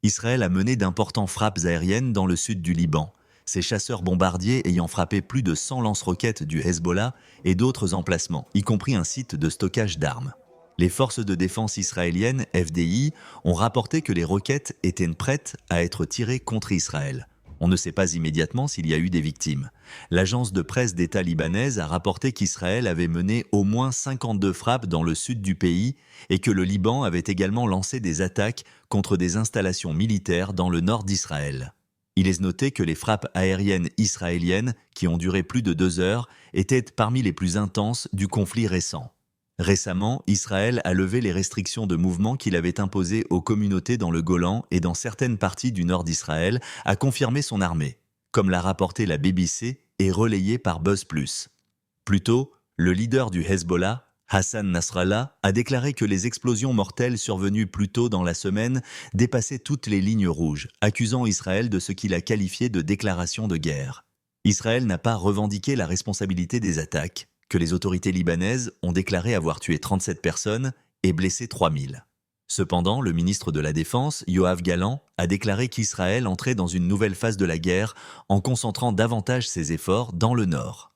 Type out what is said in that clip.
Israël a mené d'importantes frappes aériennes dans le sud du Liban, ces chasseurs bombardiers ayant frappé plus de 100 lance-roquettes du Hezbollah et d'autres emplacements, y compris un site de stockage d'armes. Les forces de défense israéliennes, FDI, ont rapporté que les roquettes étaient prêtes à être tirées contre Israël. On ne sait pas immédiatement s'il y a eu des victimes. L'agence de presse d'État libanaise a rapporté qu'Israël avait mené au moins 52 frappes dans le sud du pays et que le Liban avait également lancé des attaques contre des installations militaires dans le nord d'Israël. Il est noté que les frappes aériennes israéliennes, qui ont duré plus de 2 heures, étaient parmi les plus intenses du conflit récent. Récemment, Israël a levé les restrictions de mouvement qu'il avait imposées aux communautés dans le Golan et dans certaines parties du nord d'Israël, a confirmé son armée, comme l'a rapporté la BBC et relayé par Buzz+. Plus tôt, le leader du Hezbollah, Hassan Nasrallah, a déclaré que les explosions mortelles survenues plus tôt dans la semaine dépassaient toutes les lignes rouges, accusant Israël de ce qu'il a qualifié de déclaration de guerre. Israël n'a pas revendiqué la responsabilité des attaques, que les autorités libanaises ont déclaré avoir tué 37 personnes et blessé 3000. Cependant, le ministre de la Défense, Yoav Gallant, a déclaré qu'Israël entrait dans une nouvelle phase de la guerre en concentrant davantage ses efforts dans le nord.